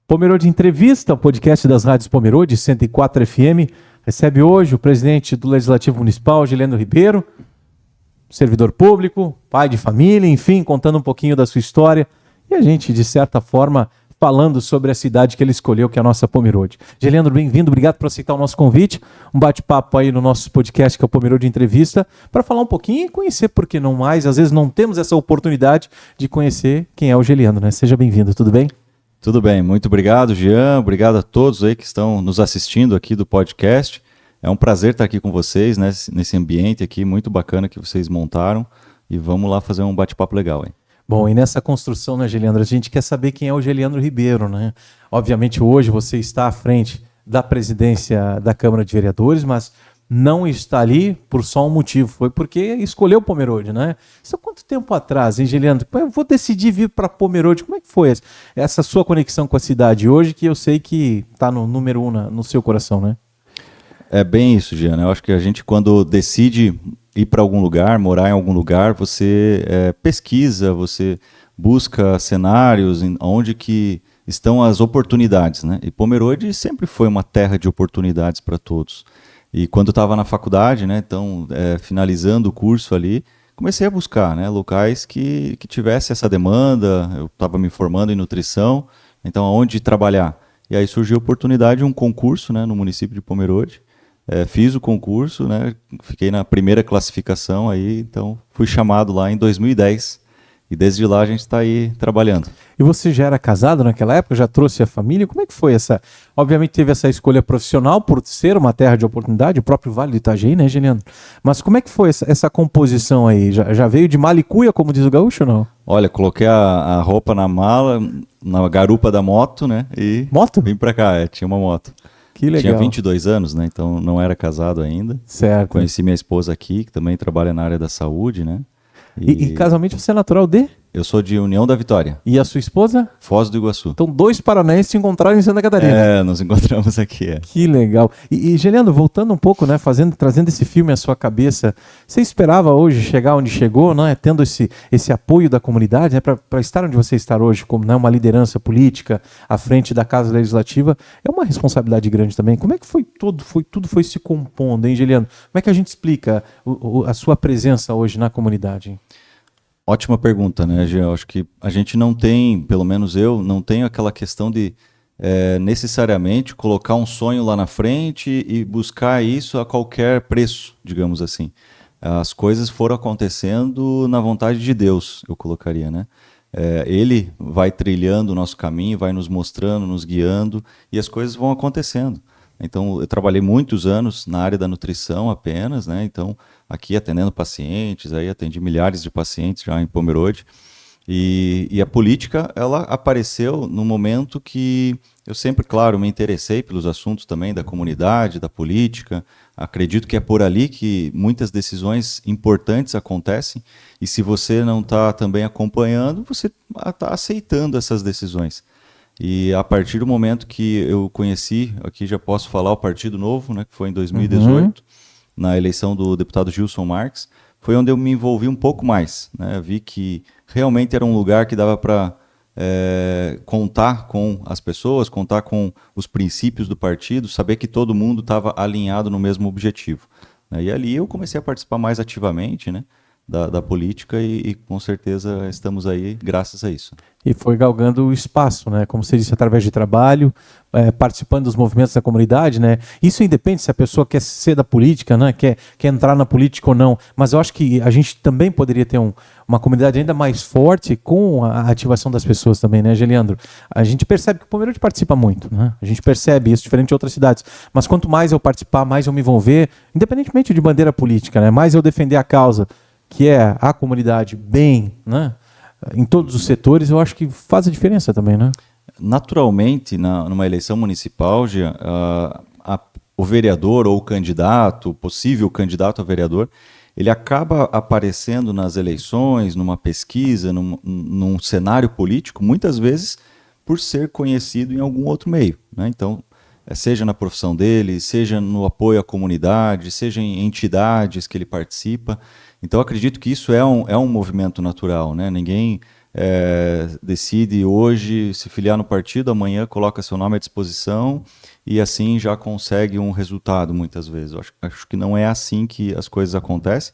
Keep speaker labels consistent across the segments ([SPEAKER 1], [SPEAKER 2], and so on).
[SPEAKER 1] Pomerode Entrevista, o podcast das rádios Pomerode, 104 FM, recebe hoje o presidente do Legislativo Municipal, Geliandro Ribeiro, servidor público, pai de família, enfim, contando um pouquinho da sua história e a gente, de certa forma, falando sobre a cidade que ele escolheu, que é a nossa Pomerode. Geliandro, bem-vindo, obrigado por aceitar o nosso convite, um bate-papo aí no nosso podcast, que é o Pomerode Entrevista, para falar um pouquinho e conhecer, por que não mais, às vezes não temos essa oportunidade de conhecer quem é o Geliandro, né? Seja bem-vindo, tudo bem?
[SPEAKER 2] Tudo bem, muito obrigado, Jean, obrigado a todos aí que estão nos assistindo aqui do podcast. É um prazer estar aqui com vocês, né, nesse ambiente aqui muito bacana que vocês montaram e vamos lá fazer um bate-papo legal, hein?
[SPEAKER 1] Bom, e nessa construção, né, Geliandro, a gente quer saber quem é o Geliandro Ribeiro, né? Obviamente hoje você está à frente da presidência da Câmara de Vereadores, mas não está ali por só um motivo, foi porque escolheu Pomerode, né? Isso há quanto tempo atrás, hein, Geliandro? Eu vou decidir vir para Pomerode, como é que foi essa sua conexão com a cidade hoje, que eu sei que está no número 1 no seu coração, né?
[SPEAKER 2] É bem isso, Jean, eu acho que a gente quando decide ir para algum lugar, morar em algum lugar, você pesquisa, você busca cenários onde que estão as oportunidades, né? E Pomerode sempre foi uma terra de oportunidades para todos. E quando estava na faculdade, né, então, finalizando o curso ali, comecei a buscar, né, locais que tivesse essa demanda. Eu estava me formando em nutrição, então aonde trabalhar? E aí surgiu a oportunidade de um concurso, né, no município de Pomerode. Fiz o concurso, né, fiquei na primeira classificação, aí, então fui chamado lá em 2010. E desde lá a gente está aí trabalhando.
[SPEAKER 1] E você já era casado naquela época? Já trouxe a família? Como é que foi essa? Obviamente teve essa escolha profissional por ser uma terra de oportunidade, o próprio Vale do Itajaí, né, Geliandro? Mas como é que foi essa composição aí? Já veio de mala e cuia, como diz o gaúcho, ou não?
[SPEAKER 2] Olha, coloquei a roupa na mala, na garupa da moto, né? E
[SPEAKER 1] moto?
[SPEAKER 2] Vim pra cá, tinha uma moto.
[SPEAKER 1] Que legal.
[SPEAKER 2] Tinha 22 anos, né? Então não era casado ainda.
[SPEAKER 1] Certo.
[SPEAKER 2] Conheci minha esposa aqui, que também trabalha na área da saúde, né?
[SPEAKER 1] E casualmente você é natural de?
[SPEAKER 2] Eu sou de União da Vitória.
[SPEAKER 1] E a sua esposa?
[SPEAKER 2] Foz do Iguaçu.
[SPEAKER 1] Então, dois paranaenses se encontraram em Santa Catarina.
[SPEAKER 2] Nos encontramos aqui.
[SPEAKER 1] Que legal. E Geliandro, voltando um pouco, né, trazendo esse filme à sua cabeça, você esperava hoje chegar onde chegou, né, tendo esse apoio da comunidade, né, para estar onde você está hoje, como, né, uma liderança política à frente da Casa Legislativa, é uma responsabilidade grande também. Como é que tudo foi se compondo, hein, Geliandro? Como é que a gente explica a sua presença hoje na comunidade, hein?
[SPEAKER 2] Ótima pergunta, né, Jean? Acho que a gente não tem, pelo menos eu, não tenho aquela questão de necessariamente colocar um sonho lá na frente e buscar isso a qualquer preço, digamos assim. As coisas foram acontecendo na vontade de Deus, eu colocaria, né? Ele vai trilhando o nosso caminho, vai nos mostrando, nos guiando e as coisas vão acontecendo. Então, eu trabalhei muitos anos na área da nutrição apenas, né? Então, aqui atendendo pacientes, aí atendi milhares de pacientes já em Pomerode. E a política, ela apareceu no momento que eu sempre, claro, me interessei pelos assuntos também da comunidade, da política. Acredito que é por ali que muitas decisões importantes acontecem. E se você não está também acompanhando, você está aceitando essas decisões. E a partir do momento que eu conheci, aqui já posso falar, o Partido Novo, né, que foi em 2018, na eleição do deputado Gilson Marques, foi onde eu me envolvi um pouco mais, né? Vi que realmente era um lugar que dava para contar com as pessoas, contar com os princípios do partido, saber que todo mundo estava alinhado no mesmo objetivo, né? E ali eu comecei a participar mais ativamente, né, da política e com certeza estamos aí graças a isso.
[SPEAKER 1] E foi galgando o espaço, né? Como você disse, através de trabalho, participando dos movimentos da comunidade, né? Isso independe se a pessoa quer ser da política, né? Quer entrar na política ou não. Mas eu acho que a gente também poderia ter uma comunidade ainda mais forte com a ativação das pessoas também, né, Geliandro? A gente percebe que o Pomerode participa muito, né? A gente percebe isso diferente de outras cidades. Mas quanto mais eu participar, mais eu me envolver, independentemente de bandeira política, né? Mais eu defender a causa, que é a comunidade bem, né? Em todos os setores, eu acho que faz a diferença também, né?
[SPEAKER 2] Naturalmente, numa eleição municipal, o vereador ou o candidato, o possível candidato a vereador, ele acaba aparecendo nas eleições, numa pesquisa, num cenário político, muitas vezes por ser conhecido em algum outro meio, né? Então, seja na profissão dele, seja no apoio à comunidade, seja em entidades que ele participa. Então, acredito que isso é um movimento natural, né? Ninguém decide hoje se filiar no partido, amanhã coloca seu nome à disposição e assim já consegue um resultado muitas vezes. Eu acho que não é assim que as coisas acontecem.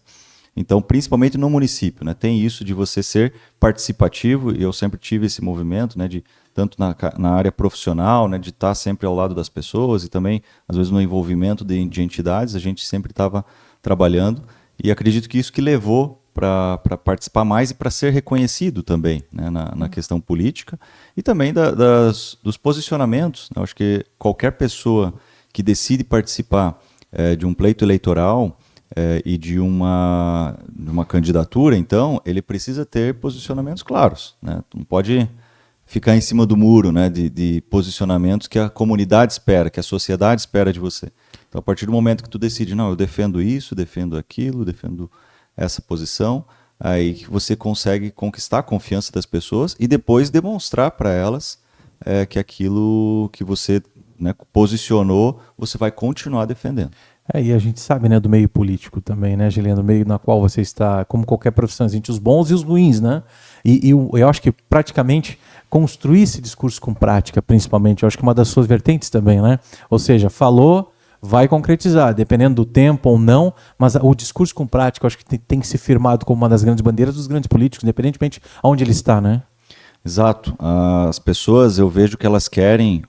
[SPEAKER 2] Então, principalmente no município, né, tem isso de você ser participativo, e eu sempre tive esse movimento, né, de tanto na área profissional, né, de estar sempre ao lado das pessoas e também, às vezes, no envolvimento de entidades, a gente sempre estava trabalhando, e acredito que isso que levou para participar mais e para ser reconhecido também, né, na questão política e também dos posicionamentos. Né? Eu acho que qualquer pessoa que decide participar de um pleito eleitoral e de uma candidatura, então, ele precisa ter posicionamentos claros. Né? Não pode ficar em cima do muro, né, de posicionamentos que a comunidade espera, que a sociedade espera de você. Então, a partir do momento que tu decide, não, eu defendo isso, defendo aquilo, defendo essa posição, aí que você consegue conquistar a confiança das pessoas e depois demonstrar para elas que aquilo que você, né, posicionou, você vai continuar defendendo.
[SPEAKER 1] E a gente sabe, né, do meio político também, né, Giliano, do meio na qual você está, como qualquer profissão, existe os bons e os ruins, né? E eu acho que praticamente construir esse discurso com prática, principalmente, eu acho que é uma das suas vertentes também, né? Ou seja, falou, vai concretizar, dependendo do tempo ou não, mas o discurso com prática, eu acho que tem que ser firmado como uma das grandes bandeiras dos grandes políticos, independentemente de onde ele está, né?
[SPEAKER 2] Exato. As pessoas, eu vejo que elas querem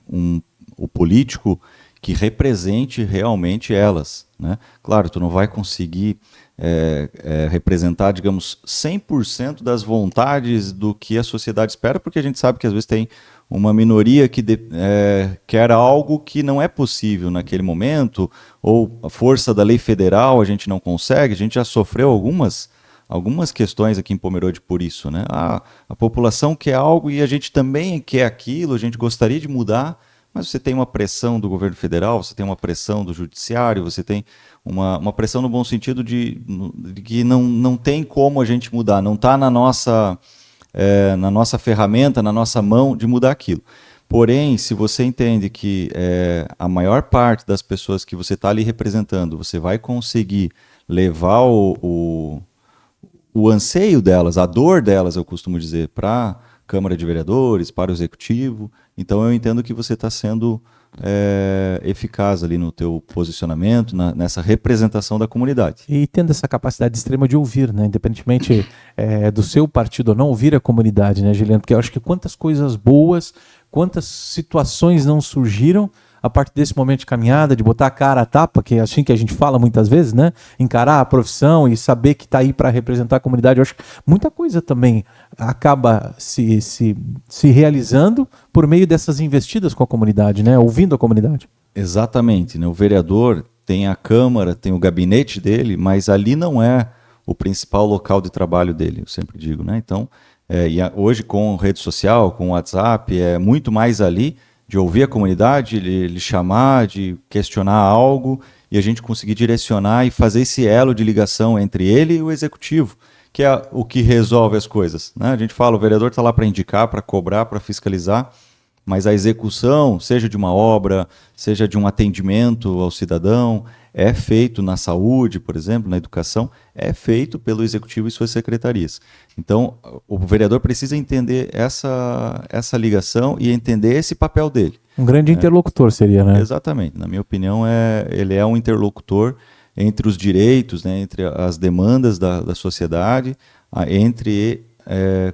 [SPEAKER 2] o político que represente realmente elas, né? Claro, tu não vai conseguir representar, digamos, 100% das vontades do que a sociedade espera, porque a gente sabe que às vezes tem uma minoria que quer algo que não é possível naquele momento, ou a força da lei federal a gente não consegue. A gente já sofreu algumas questões aqui em Pomerode por isso, né? A população quer algo e a gente também quer aquilo, a gente gostaria de mudar, mas você tem uma pressão do governo federal, você tem uma pressão do judiciário, você tem uma pressão no bom sentido de que não tem como a gente mudar, não está na nossa ferramenta, na nossa mão de mudar aquilo. Porém, se você entende que a maior parte das pessoas que você está ali representando, você vai conseguir levar o anseio delas, a dor delas, eu costumo dizer, para a Câmara de Vereadores, para o Executivo, então eu entendo que você está sendo eficaz ali no teu posicionamento, nessa representação da comunidade.
[SPEAKER 1] E tendo essa capacidade extrema de ouvir, né? Independentemente do seu partido ou não, ouvir a comunidade, né, Giliano? Porque eu acho que quantas coisas boas, quantas situações não surgiram a partir desse momento de caminhada, de botar a cara a tapa, que é assim que a gente fala muitas vezes, né? Encarar a profissão e saber que está aí para representar a comunidade. Eu acho que muita coisa também acaba se realizando por meio dessas investidas com a comunidade, né? Ouvindo a comunidade.
[SPEAKER 2] Exatamente, né? O vereador tem a Câmara, tem o gabinete dele, mas ali não é o principal local de trabalho dele, eu sempre digo, né? Então, hoje com rede social, com WhatsApp, é muito mais ali de ouvir a comunidade, lhe chamar, de questionar algo e a gente conseguir direcionar e fazer esse elo de ligação entre ele e o executivo, que é o que resolve as coisas, né? A gente fala, o vereador está lá para indicar, para cobrar, para fiscalizar, mas a execução, seja de uma obra, seja de um atendimento ao cidadão, é feito na saúde, por exemplo, na educação, é feito pelo executivo e suas secretarias. Então, o vereador precisa entender essa ligação e entender esse papel dele.
[SPEAKER 1] Um grande interlocutor seria, né?
[SPEAKER 2] Exatamente. Na minha opinião, ele é um interlocutor entre os direitos, né, entre as demandas da sociedade,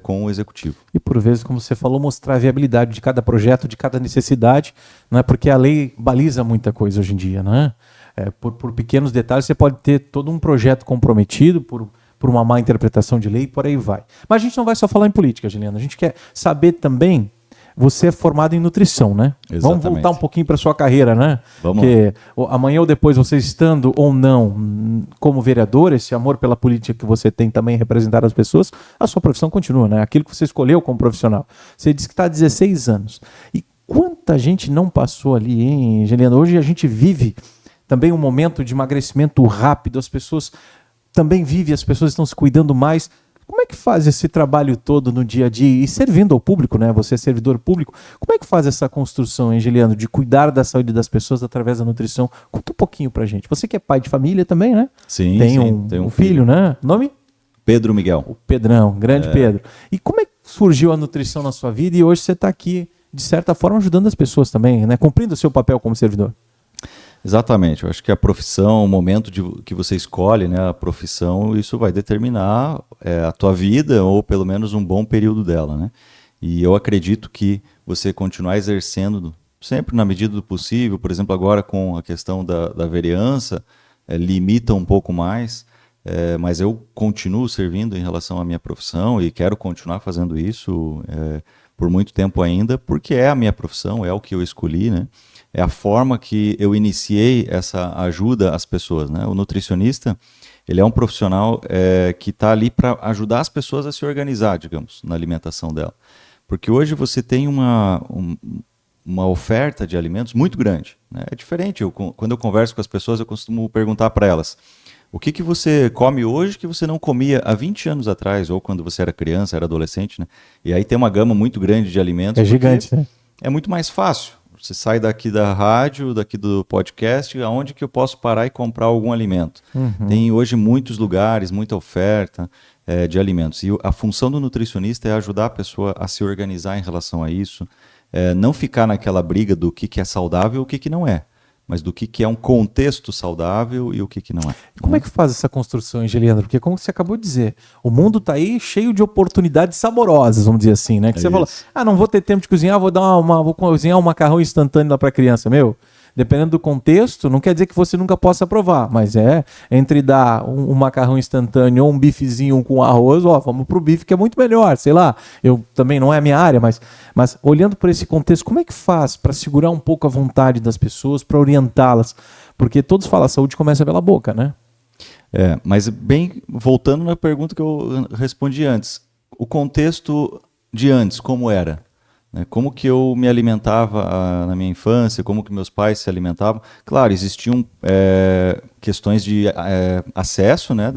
[SPEAKER 2] com o executivo.
[SPEAKER 1] E por vezes, como você falou, mostrar a viabilidade de cada projeto, de cada necessidade, né? Porque a lei baliza muita coisa hoje em dia, né? Por pequenos detalhes, você pode ter todo um projeto comprometido por uma má interpretação de lei e por aí vai. Mas a gente não vai só falar em política, Giliano. A gente quer saber também, você é formado em nutrição, né?
[SPEAKER 2] Exatamente.
[SPEAKER 1] Vamos voltar um pouquinho para sua carreira, né?
[SPEAKER 2] Vamos.
[SPEAKER 1] Porque amanhã ou depois, você estando ou não como vereador, esse amor pela política que você tem também representar as pessoas, a sua profissão continua, né? Aquilo que você escolheu como profissional. Você disse que está há 16 anos. E quanta gente não passou ali, hein, Giliano? Hoje a gente vive também um momento de emagrecimento rápido, as pessoas também vivem, as pessoas estão se cuidando mais. Como é que faz esse trabalho todo no dia a dia e servindo ao público, né? Você é servidor público. Como é que faz essa construção, hein, Giliano, de cuidar da saúde das pessoas através da nutrição? Conta um pouquinho pra gente. Você que é pai de família também, né?
[SPEAKER 2] Sim,
[SPEAKER 1] tem
[SPEAKER 2] sim,
[SPEAKER 1] um
[SPEAKER 2] tem um
[SPEAKER 1] filho, né? Nome?
[SPEAKER 2] Pedro Miguel.
[SPEAKER 1] O Pedrão, grande Pedro. E como é que surgiu a nutrição na sua vida e hoje você está aqui, de certa forma, ajudando as pessoas também, né? Cumprindo o seu papel como servidor.
[SPEAKER 2] Exatamente, eu acho que a profissão, o momento que você escolhe, né, a profissão, isso vai determinar a tua vida ou pelo menos um bom período dela, né? E eu acredito que você continuar exercendo sempre na medida do possível, por exemplo, agora com a questão da vereança, limita um pouco mais, mas eu continuo servindo em relação à minha profissão e quero continuar fazendo isso por muito tempo ainda, porque é a minha profissão, é o que eu escolhi, né? É a forma que eu iniciei essa ajuda às pessoas, né? O nutricionista, ele é um profissional que está ali para ajudar as pessoas a se organizar, digamos, na alimentação dela. Porque hoje você tem uma oferta de alimentos muito grande, né? É diferente, quando eu converso com as pessoas, eu costumo perguntar para elas: o que você come hoje que você não comia há 20 anos atrás, ou quando você era criança, era adolescente, né? E aí tem uma gama muito grande de alimentos.
[SPEAKER 1] É gigante, né?
[SPEAKER 2] É muito mais fácil. Você sai daqui da rádio, daqui do podcast, aonde que eu posso parar e comprar algum alimento? Tem hoje muitos lugares, muita oferta de alimentos. E a função do nutricionista é ajudar a pessoa a se organizar em relação a isso, não ficar naquela briga do que é saudável e o que não é, mas do que é um contexto saudável e o que não é.
[SPEAKER 1] Como é que faz essa construção, Geliandro? Porque como você acabou de dizer, o mundo está aí cheio de oportunidades saborosas, vamos dizer assim, né? Que você falou, não vou ter tempo de cozinhar, vou cozinhar um macarrão instantâneo lá para a criança. Dependendo do contexto, não quer dizer que você nunca possa provar, mas entre dar um macarrão instantâneo ou um bifezinho com arroz, vamos pro bife que é muito melhor, sei lá. Eu também não é a minha área, mas olhando por esse contexto, como é que faz para segurar um pouco a vontade das pessoas, para orientá-las? Porque todos falam, a saúde começa pela boca, né?
[SPEAKER 2] Mas bem, voltando na pergunta que eu respondi antes, o contexto de antes, como era? Como que eu me alimentava na minha infância, como que meus pais se alimentavam. Claro, existiam questões de acesso, né,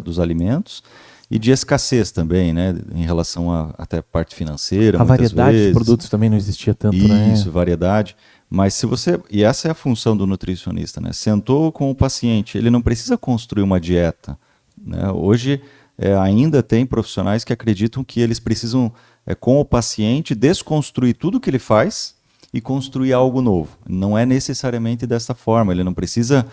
[SPEAKER 2] dos alimentos e de escassez também, né, em relação até parte financeira.
[SPEAKER 1] A variedade de produtos também não existia tanto, né?
[SPEAKER 2] Isso, variedade. Mas se você, e essa é a função do nutricionista, né, sentou com o paciente, ele não precisa construir uma dieta, né? Hoje ainda tem profissionais que acreditam que eles precisam, com o paciente, desconstruir tudo que ele faz e construir algo novo. Não é necessariamente dessa forma. Ele não precisa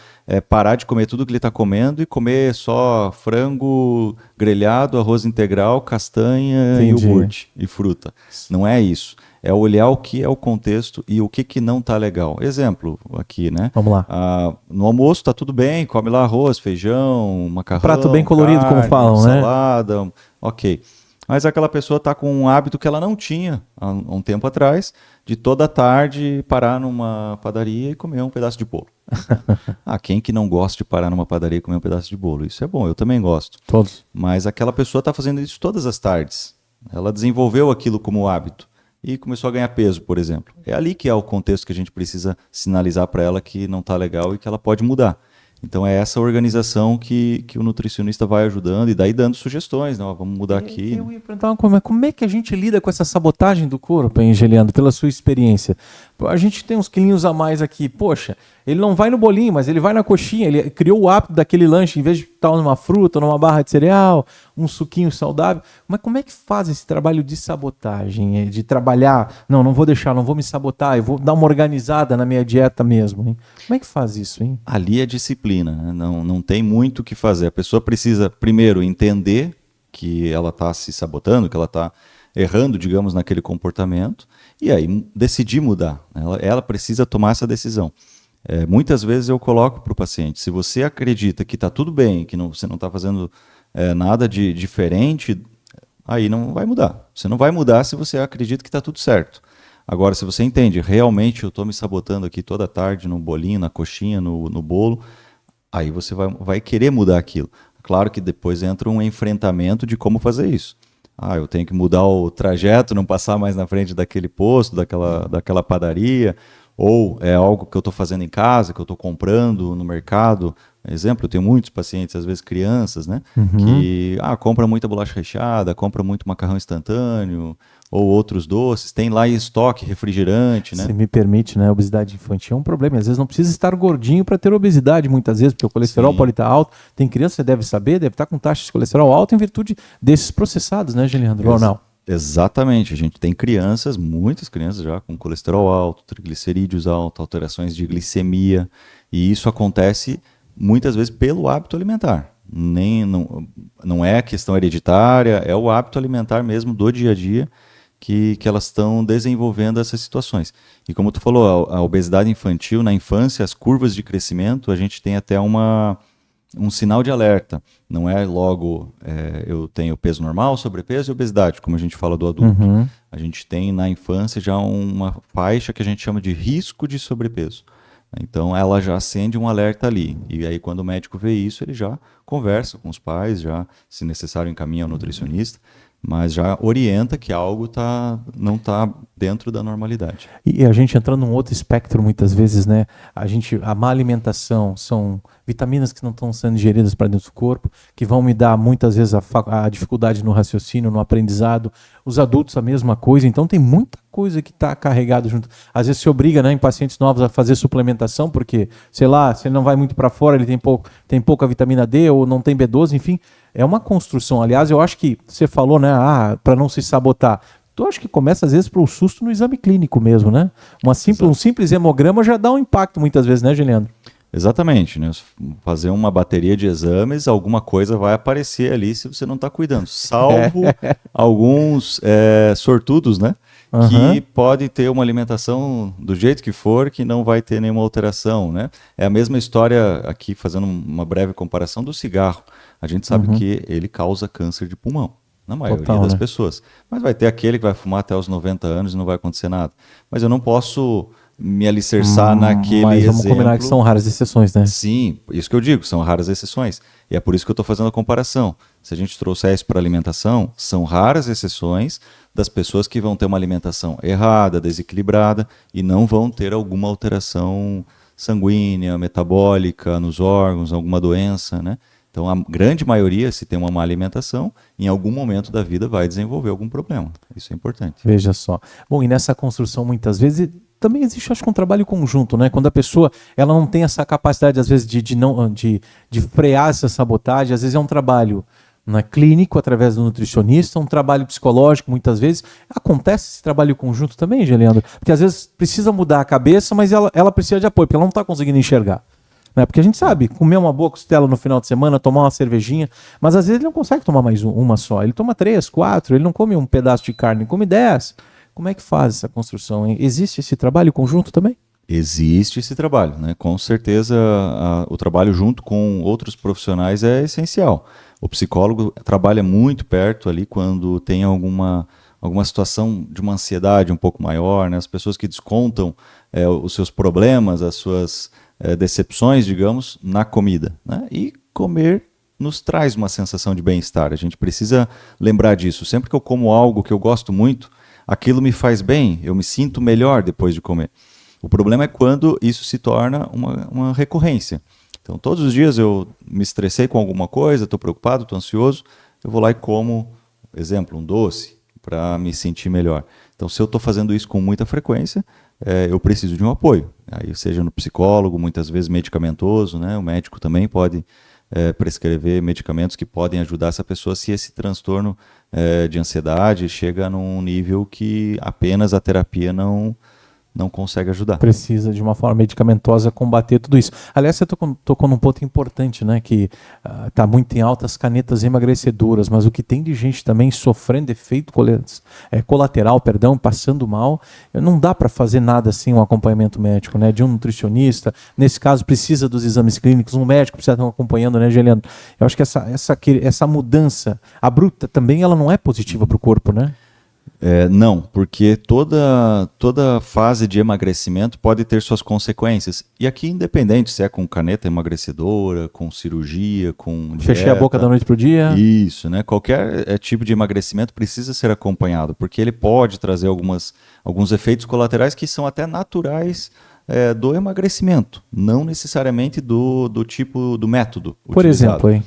[SPEAKER 2] parar de comer tudo que ele está comendo e comer só frango grelhado, arroz integral, castanha, iogurte e fruta. Não é isso. É olhar o que é o contexto e o que não está legal. Exemplo aqui, né?
[SPEAKER 1] Vamos lá.
[SPEAKER 2] No almoço está tudo bem, come lá arroz, feijão, macarrão,
[SPEAKER 1] prato bem colorido, carne, como falam,
[SPEAKER 2] salada, né? Ok. Mas aquela pessoa está com um hábito que ela não tinha há um tempo atrás, de toda tarde parar numa padaria e comer um pedaço de bolo. Quem que não gosta de parar numa padaria e comer um pedaço de bolo? Isso é bom, eu também gosto.
[SPEAKER 1] Todos.
[SPEAKER 2] Mas aquela pessoa está fazendo isso todas as tardes. Ela desenvolveu aquilo como hábito e começou a ganhar peso, por exemplo. É ali que é o contexto que a gente precisa sinalizar para ela que não está legal e que ela pode mudar. Então é essa organização que o nutricionista vai ajudando e daí dando sugestões, né? Vamos mudar aqui.
[SPEAKER 1] Eu ia perguntar como é que a gente lida com essa sabotagem do corpo, hein, Geliandro, pela sua experiência? A gente tem uns quilinhos a mais aqui. Poxa, ele não vai no bolinho, mas ele vai na coxinha. Ele criou o hábito daquele lanche, em vez de estar numa fruta, numa barra de cereal, um suquinho saudável. Mas como é que faz esse trabalho de sabotagem? De trabalhar, não vou deixar, não vou me sabotar, eu vou dar uma organizada na minha dieta mesmo, hein? Como é que faz isso, hein?
[SPEAKER 2] Ali é disciplina, né? Não tem muito o que fazer. A pessoa precisa, primeiro, entender que ela está se sabotando, que ela está errando, digamos, naquele comportamento, e aí decidir mudar. Ela precisa tomar essa decisão. Muitas vezes eu coloco para o paciente, se você acredita que está tudo bem, que você não está fazendo nada de diferente, aí não vai mudar. Você não vai mudar se você acredita que está tudo certo. Agora, se você entende, realmente eu estou me sabotando aqui toda tarde no bolinho, na coxinha, no bolo, aí você vai querer mudar aquilo. Claro que depois entra um enfrentamento de como fazer isso. Eu tenho que mudar o trajeto, não passar mais na frente daquele posto, daquela padaria, ou é algo que eu estou fazendo em casa, que eu estou comprando no mercado. Exemplo, eu tenho muitos pacientes, às vezes crianças, né? Que compra muita bolacha recheada, compra muito macarrão instantâneo, ou outros doces, tem lá em estoque refrigerante, né?
[SPEAKER 1] Se me permite, né? A obesidade infantil é um problema. Às vezes não precisa estar gordinho para ter obesidade, muitas vezes, porque o colesterol pode estar alto. Tem criança, você deve saber, deve estar com taxa de colesterol alta em virtude desses processados, né, Geliandro? Ou não?
[SPEAKER 2] Exatamente, a gente tem crianças, muitas crianças já com colesterol alto, triglicerídeos altos, alterações de glicemia, e isso acontece muitas vezes pelo hábito alimentar. Não é questão hereditária, é o hábito alimentar mesmo do dia a dia que elas estão desenvolvendo essas situações. E como tu falou, a obesidade infantil, na infância, as curvas de crescimento, a gente tem até um sinal de alerta. Não é logo eu tenho peso normal, sobrepeso e obesidade, como a gente fala do adulto.
[SPEAKER 1] Uhum.
[SPEAKER 2] A gente tem na infância já uma faixa que a gente chama de risco de sobrepeso. Então ela já acende um alerta ali. E aí quando o médico vê isso, ele já conversa com os pais, já, se necessário, encaminha ao nutricionista, mas já orienta que algo não está dentro da normalidade.
[SPEAKER 1] E a gente entrando num outro espectro muitas vezes, né? A má alimentação são vitaminas que não estão sendo digeridas para dentro do corpo, que vão me dar muitas vezes a dificuldade no raciocínio, no aprendizado. Os adultos a mesma coisa, então tem muita coisa que está carregado junto. Às vezes se obriga, né, em pacientes novos a fazer suplementação, porque, sei lá, se ele não vai muito para fora, ele tem pouca vitamina D ou não tem B12, enfim. É uma construção. Aliás, eu acho que você falou, né, para não se sabotar. Tu acha que começa às vezes para o susto no exame clínico mesmo, né? Um simples hemograma já dá um impacto muitas vezes, né, Juliano?
[SPEAKER 2] Exatamente, né? Fazer uma bateria de exames, alguma coisa vai aparecer ali se você não está cuidando. Salvo alguns sortudos, né? Que pode ter uma alimentação do jeito que for, que não vai ter nenhuma alteração, né? É a mesma história aqui, fazendo uma breve comparação do cigarro. A gente sabe que ele causa câncer de pulmão, na maioria das pessoas. Mas vai ter aquele que vai fumar até os 90 anos e não vai acontecer nada. Mas eu não posso me alicerçar naquele
[SPEAKER 1] mas vamos
[SPEAKER 2] exemplo.
[SPEAKER 1] combinar que são raras exceções, né?
[SPEAKER 2] Sim, isso que eu digo, são raras exceções. E é por isso que eu estou fazendo a comparação. Se a gente trouxer isso para alimentação, são raras exceções das pessoas que vão ter uma alimentação errada, desequilibrada e não vão ter alguma alteração sanguínea, metabólica nos órgãos, alguma doença, né? Então, a grande maioria, se tem uma má alimentação, em algum momento da vida vai desenvolver algum problema. Isso é importante.
[SPEAKER 1] Veja só. Bom, e nessa construção, muitas vezes, também existe, acho que, um trabalho conjunto, né? Quando a pessoa ela não tem essa capacidade, às vezes, de frear essa sabotagem, às vezes é um trabalho, né, clínico, através do nutricionista, um trabalho psicológico, muitas vezes. Acontece esse trabalho conjunto também, Geleandro? Porque às vezes precisa mudar a cabeça, mas ela precisa de apoio, porque ela não está conseguindo enxergar. Né? Porque a gente sabe, comer uma boa costela no final de semana, tomar uma cervejinha, mas às vezes ele não consegue tomar mais uma só. Ele toma 3, 4, ele não come um pedaço de carne, ele come 10. Como é que faz essa construção, hein? Existe esse trabalho conjunto também?
[SPEAKER 2] Existe esse trabalho, né? Com certeza o trabalho junto com outros profissionais é essencial. O psicólogo trabalha muito perto ali quando tem alguma situação de uma ansiedade um pouco maior, né? As pessoas que descontam os seus problemas, as suas decepções, digamos, na comida, né? E comer nos traz uma sensação de bem-estar. A gente precisa lembrar disso. Sempre que eu como algo que eu gosto muito, aquilo me faz bem, eu me sinto melhor depois de comer. O problema é quando isso se torna uma recorrência. Então, todos os dias eu me estressei com alguma coisa, estou preocupado, estou ansioso, eu vou lá e como, exemplo, um doce para me sentir melhor. Então, se eu estou fazendo isso com muita frequência, eu preciso de um apoio. Aí, seja no psicólogo, muitas vezes medicamentoso, né? O médico também pode prescrever medicamentos que podem ajudar essa pessoa se esse transtorno de ansiedade chega num nível que apenas a terapia não consegue ajudar.
[SPEAKER 1] Precisa, de uma forma medicamentosa, combater tudo isso. Aliás, você tocou num ponto importante, né? Que está muito em alta as canetas emagrecedoras, mas o que tem de gente também sofrendo efeito colateral, passando mal, não dá para fazer nada sem um acompanhamento médico, né? De um nutricionista. Nesse caso, precisa dos exames clínicos, um médico precisa estar acompanhando, né, Geliano? Eu acho que essa mudança abrupta também ela não é positiva para o corpo, né?
[SPEAKER 2] Não, porque toda fase de emagrecimento pode ter suas consequências. E aqui, independente se é com caneta emagrecedora, com cirurgia, com dieta...
[SPEAKER 1] Fechei a boca da noite pro dia.
[SPEAKER 2] Isso, né? Qualquer tipo de emagrecimento precisa ser acompanhado, porque ele pode trazer alguns efeitos colaterais que são até naturais do emagrecimento, não necessariamente do tipo do método
[SPEAKER 1] Por
[SPEAKER 2] utilizado.
[SPEAKER 1] exemplo, hein?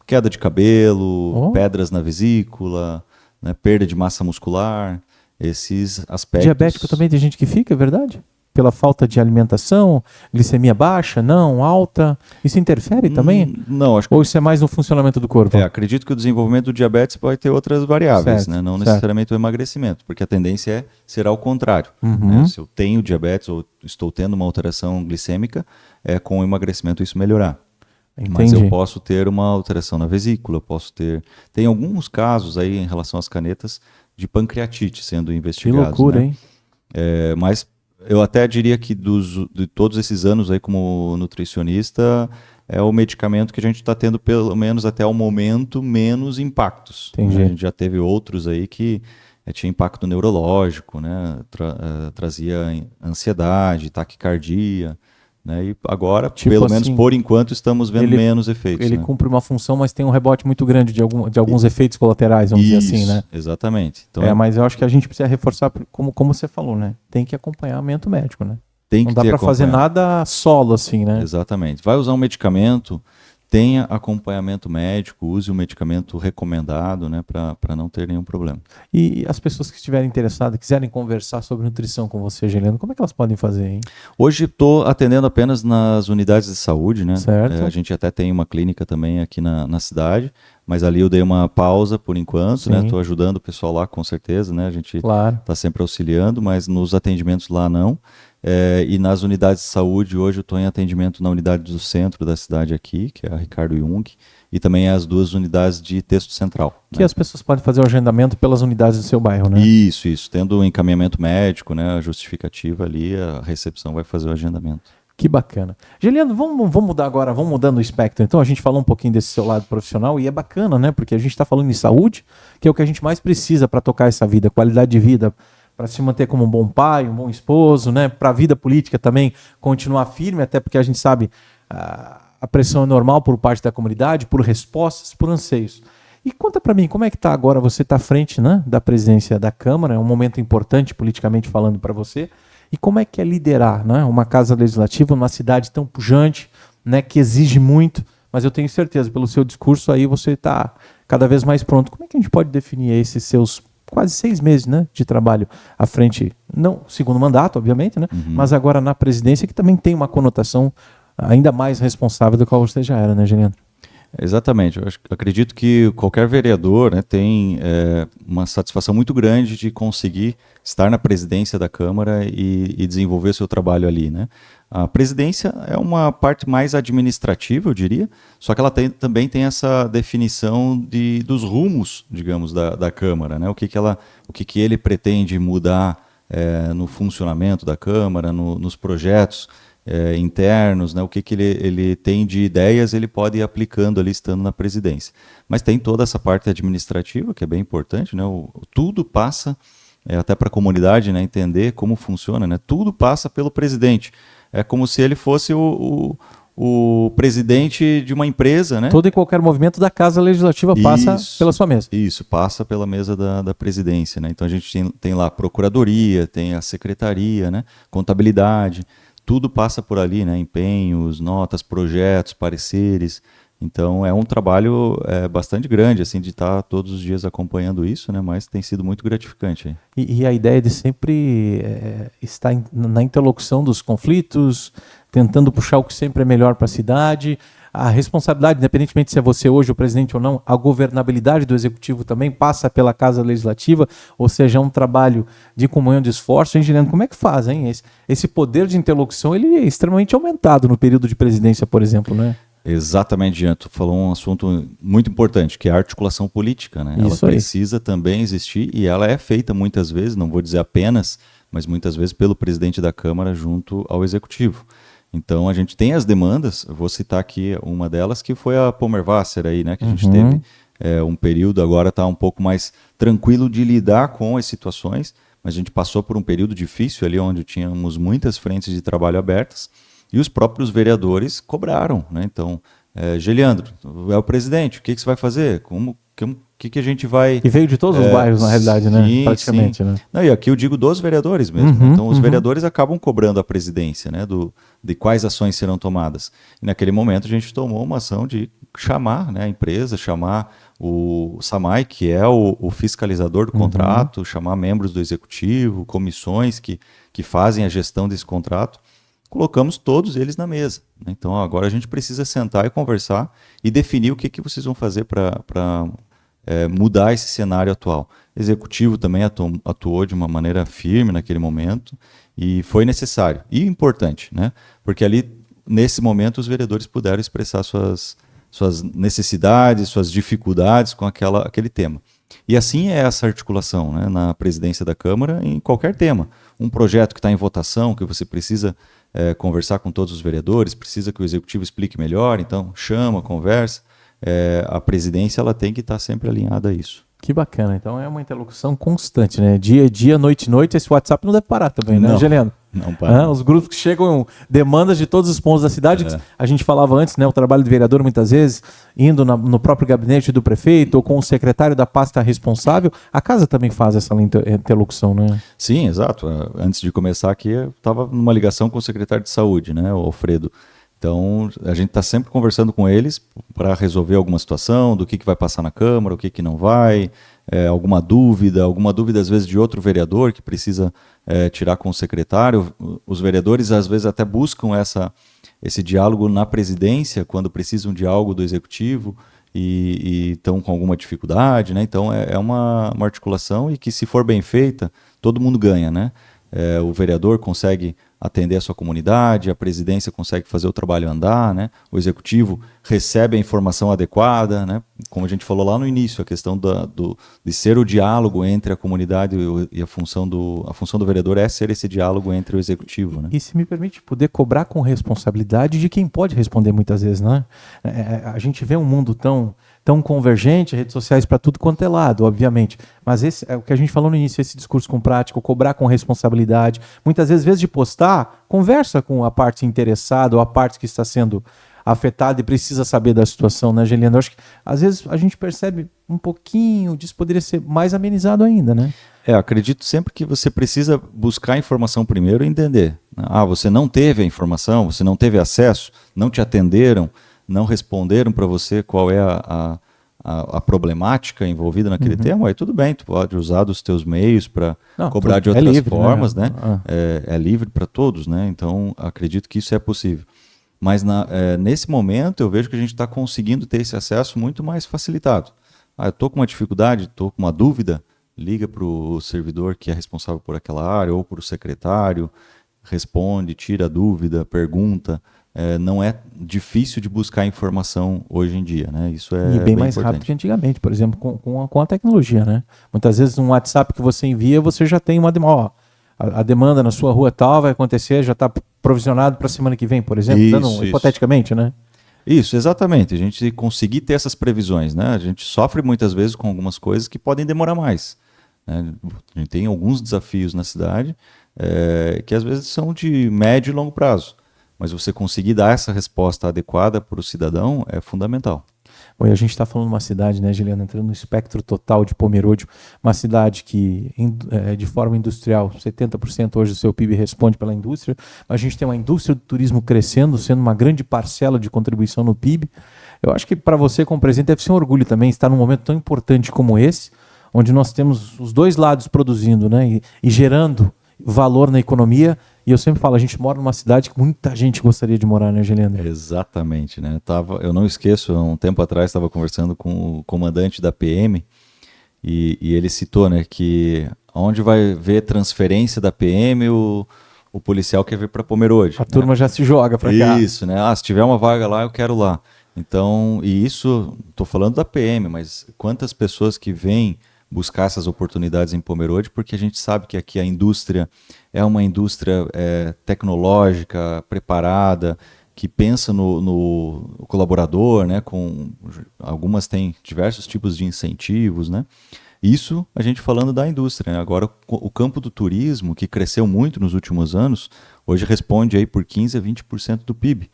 [SPEAKER 2] Queda de cabelo, pedras na vesícula... né, perda de massa muscular, esses aspectos.
[SPEAKER 1] Diabético também tem gente que fica, é verdade? pela falta de alimentação, glicemia baixa, não, alta? Isso interfere também?
[SPEAKER 2] Não, acho que...
[SPEAKER 1] Ou isso é mais no funcionamento do corpo?
[SPEAKER 2] Acredito que o desenvolvimento do diabetes vai ter outras variáveis,
[SPEAKER 1] Certo,
[SPEAKER 2] né? Não
[SPEAKER 1] certo.
[SPEAKER 2] necessariamente o emagrecimento, porque a tendência será o contrário.
[SPEAKER 1] Uhum.
[SPEAKER 2] Né? Se eu tenho diabetes ou estou tendo uma alteração glicêmica, com o emagrecimento isso melhorar.
[SPEAKER 1] Entendi.
[SPEAKER 2] Mas eu posso ter uma alteração na vesícula, eu posso ter... Tem alguns casos aí em relação às canetas de pancreatite sendo investigados.
[SPEAKER 1] Que loucura,
[SPEAKER 2] né?
[SPEAKER 1] hein?
[SPEAKER 2] Mas eu até diria que de todos esses anos aí como nutricionista, é o medicamento que a gente está tendo, pelo menos até o momento, menos impactos.
[SPEAKER 1] Entendi.
[SPEAKER 2] Né? A gente já teve outros aí que tinha impacto neurológico, né? Trazia ansiedade, taquicardia. Né? E agora,
[SPEAKER 1] Tipo
[SPEAKER 2] pelo
[SPEAKER 1] assim,
[SPEAKER 2] menos por enquanto, estamos vendo menos efeitos.
[SPEAKER 1] Ele
[SPEAKER 2] né?
[SPEAKER 1] cumpre uma função, mas tem um rebote muito grande de alguns efeitos colaterais, vamos dizer assim, né?
[SPEAKER 2] Exatamente. Então,
[SPEAKER 1] mas eu acho que a gente precisa reforçar, como você falou, né? Tem que acompanhamento médico, né?
[SPEAKER 2] Tem que
[SPEAKER 1] Não dá para fazer nada solo assim, né?
[SPEAKER 2] Exatamente. Vai usar um medicamento, tenha acompanhamento médico, use o medicamento recomendado, né, para não ter nenhum problema.
[SPEAKER 1] E as pessoas que estiverem interessadas, quiserem conversar sobre nutrição com você, Geliano, como é que elas podem fazer, hein?
[SPEAKER 2] Hoje estou atendendo apenas nas unidades de saúde, né?
[SPEAKER 1] Certo.
[SPEAKER 2] A gente até tem uma clínica também aqui na cidade, mas ali eu dei uma pausa por enquanto,
[SPEAKER 1] Sim.
[SPEAKER 2] né? Estou ajudando o pessoal lá com certeza, né? A gente está sempre auxiliando, mas nos atendimentos lá não. E nas unidades de saúde, hoje eu estou em atendimento na unidade do centro da cidade aqui, que é a Ricardo Jung, e também as 2 unidades de texto central.
[SPEAKER 1] Que as pessoas podem fazer o agendamento pelas unidades do seu bairro, né?
[SPEAKER 2] Isso. Tendo um encaminhamento médico, né, a justificativa ali, a recepção vai fazer o agendamento.
[SPEAKER 1] Que bacana. Geliano, vamos mudar agora, vamos mudando o espectro. Então a gente falou um pouquinho desse seu lado profissional e é bacana, né? Porque a gente está falando em saúde, que é o que a gente mais precisa para tocar essa vida, qualidade de vida, para se manter como um bom pai, um bom esposo, né? Para a vida política também continuar firme, até porque a gente sabe a pressão é normal por parte da comunidade, por respostas, por anseios. E conta para mim, como é que está agora? Você está à frente, né, da presidência da Câmara, é um momento importante politicamente falando para você. E como é que é liderar, né, uma casa legislativa numa cidade tão pujante, né, que exige muito, mas eu tenho certeza, pelo seu discurso aí, você está cada vez mais pronto. Como é que a gente pode definir esses seus quase 6 meses, né, de trabalho à frente, não segundo mandato, obviamente, né, mas agora na presidência, que também tem uma conotação ainda mais responsável do qual você já era, né, Geliano?
[SPEAKER 2] Exatamente. Eu acredito que qualquer vereador, né, tem uma satisfação muito grande de conseguir estar na presidência da Câmara e desenvolver seu trabalho ali, né? A presidência é uma parte mais administrativa, eu diria, só que ela também tem essa definição dos rumos, digamos, da Câmara, né? O que ele pretende mudar no funcionamento da Câmara, nos projetos internos, né? O que ele tem de ideias, ele pode ir aplicando ali estando na presidência. Mas tem toda essa parte administrativa, que é bem importante, né? Tudo passa, até para a comunidade, né, entender como funciona, né? Tudo passa pelo presidente. É como se ele fosse o presidente de uma empresa, né?
[SPEAKER 1] Todo e qualquer movimento da Casa Legislativa passa pela sua mesa.
[SPEAKER 2] Isso, passa pela mesa da presidência, né? Então a gente tem lá a procuradoria, tem a secretaria, né? Contabilidade, tudo passa por ali, né? Empenhos, notas, projetos, pareceres. Então é um trabalho bastante grande, assim, de estar todos os dias acompanhando isso, né? Mas tem sido muito gratificante.
[SPEAKER 1] E a ideia de sempre estar na interlocução dos conflitos, tentando puxar o que sempre é melhor para a cidade. A responsabilidade, independentemente se é você hoje o presidente ou não, a governabilidade do executivo também passa pela Casa Legislativa, ou seja, é um trabalho de comunhão de esforço. Engenheiro, como é que faz, hein? Esse poder de interlocução ele é extremamente aumentado no período de presidência, por exemplo, né?
[SPEAKER 2] Exatamente, Jean. Tu falou um assunto muito importante, que é a articulação política, né? Ela precisa também existir e ela é feita muitas vezes, não vou dizer apenas, mas muitas vezes pelo presidente da Câmara junto ao Executivo. Então a gente tem as demandas, vou citar aqui uma delas, que foi a Pomervasser aí, né? Que a gente teve um período, agora está um pouco mais tranquilo de lidar com as situações, mas a gente passou por um período difícil ali, onde tínhamos muitas frentes de trabalho abertas, e os próprios vereadores cobraram, né? Então, Geliandro, é o presidente, o que você vai fazer? que a gente vai...
[SPEAKER 1] E veio de todos os bairros, na realidade, né?
[SPEAKER 2] Sim,
[SPEAKER 1] Praticamente,
[SPEAKER 2] sim.
[SPEAKER 1] né?
[SPEAKER 2] Não, e aqui eu digo dos vereadores mesmo. Então, os vereadores acabam cobrando a presidência, né? De quais ações serão tomadas. E naquele momento a gente tomou uma ação de chamar, né, a empresa, chamar o SAMAI, que é o fiscalizador do contrato, chamar membros do executivo, comissões que fazem a gestão desse contrato. Colocamos todos eles na mesa. Então agora a gente precisa sentar e conversar e definir o que vocês vão fazer para mudar esse cenário atual. O executivo também atuou de uma maneira firme naquele momento e foi necessário e importante, né? Porque ali, nesse momento, os vereadores puderam expressar suas necessidades, suas dificuldades com aquele tema. E assim é essa articulação, né, na presidência da Câmara em qualquer tema. Um projeto que está em votação, que você precisa conversar com todos os vereadores, precisa que o executivo explique melhor, então chama, conversa. A presidência ela tem que estar sempre alinhada a isso.
[SPEAKER 1] Que bacana. Então é uma interlocução constante, né? Dia a dia, noite a noite. Esse WhatsApp não deve parar também, né, Geliano?
[SPEAKER 2] Não para.
[SPEAKER 1] Os grupos que chegam, demandas de todos os pontos da cidade. A gente falava antes, né? O trabalho do vereador, muitas vezes, indo no próprio gabinete do prefeito ou com o secretário da pasta responsável. A casa também faz essa interlocução, né?
[SPEAKER 2] Sim, exato. Antes de começar aqui, eu estava numa ligação com o secretário de saúde, né? O Alfredo. Então, a gente está sempre conversando com eles para resolver alguma situação, do que vai passar na Câmara, o que não vai, alguma dúvida às vezes de outro vereador que precisa tirar com o secretário. Os vereadores às vezes até buscam esse diálogo na presidência quando precisam de algo do executivo e estão com alguma dificuldade, né? Então, é uma articulação e que, se for bem feita, todo mundo ganha, né? O vereador consegue atender a sua comunidade, a presidência consegue fazer o trabalho andar, né? O executivo recebe a informação adequada, né? Como a gente falou lá no início, a questão de ser o diálogo entre a comunidade e a função do vereador é ser esse diálogo entre o executivo, né?
[SPEAKER 1] E se me permite, poder cobrar com responsabilidade de quem pode responder muitas vezes, né? A gente vê um mundo tão convergente, redes sociais para tudo quanto é lado, obviamente. Mas esse é o que a gente falou no início, esse discurso com prática, cobrar com responsabilidade. Muitas vezes, de postar, conversa com a parte interessada ou a parte que está sendo afetada e precisa saber da situação, né, Geliano? Eu acho que às vezes a gente percebe um pouquinho disso poderia ser mais amenizado ainda, né?
[SPEAKER 2] Acredito sempre que você precisa buscar a informação primeiro e entender. Você não teve a informação, você não teve acesso, não te atenderam, não responderam para você qual é a problemática envolvida naquele tema, aí tudo bem, tu pode usar dos teus meios para cobrar de outras
[SPEAKER 1] livre,
[SPEAKER 2] formas, né? É livre para todos, né? Então, acredito que isso é possível. Mas nesse momento eu vejo que a gente está conseguindo ter esse acesso muito mais facilitado. Eu estou com uma dificuldade, estou com uma dúvida, liga para o servidor que é responsável por aquela área ou para o secretário, responde, tira a dúvida, pergunta. Não é difícil de buscar informação hoje em dia, né? Isso é
[SPEAKER 1] bem mais
[SPEAKER 2] importante.
[SPEAKER 1] rápido que antigamente, por exemplo, com a tecnologia, né? Muitas vezes um WhatsApp que você envia, você já tem uma demanda. A demanda na sua rua tal vai acontecer, já está provisionado para a semana que vem, por exemplo,
[SPEAKER 2] isso.
[SPEAKER 1] Hipoteticamente, né?
[SPEAKER 2] Isso, exatamente. A gente conseguir ter essas previsões, né? A gente sofre muitas vezes com algumas coisas que podem demorar mais, né? A gente tem alguns desafios na cidade que às vezes são de médio e longo prazo. Mas você conseguir dar essa resposta adequada para o cidadão é fundamental.
[SPEAKER 1] Bom, e a gente está falando de uma cidade, né, Geliano, entrando no espectro total de Pomerode, uma cidade que, de forma industrial, 70% hoje do seu PIB responde pela indústria, mas a gente tem uma indústria do turismo crescendo, sendo uma grande parcela de contribuição no PIB. Eu acho que para você, como presidente, deve ser um orgulho também estar num momento tão importante como esse, onde nós temos os dois lados produzindo, né, e gerando valor na economia. E eu sempre falo, a gente mora numa cidade que muita gente gostaria de morar, né, Geliano?
[SPEAKER 2] Exatamente, né? Eu não esqueço, há um tempo atrás estava conversando com o comandante da PM e ele citou, né, que onde vai ver transferência da PM, o policial quer vir para Pomerode.
[SPEAKER 1] A turma já se joga para cá.
[SPEAKER 2] Isso, né? Se tiver uma vaga lá, eu quero lá. Então, e isso, estou falando da PM, mas quantas pessoas que vêm buscar essas oportunidades em Pomerode, porque a gente sabe que aqui a indústria é uma indústria tecnológica, preparada, que pensa no colaborador, né? Algumas têm diversos tipos de incentivos, né? Isso a gente falando da indústria, né? Agora o campo do turismo, que cresceu muito nos últimos anos, hoje responde aí por 15% a 20% do PIB.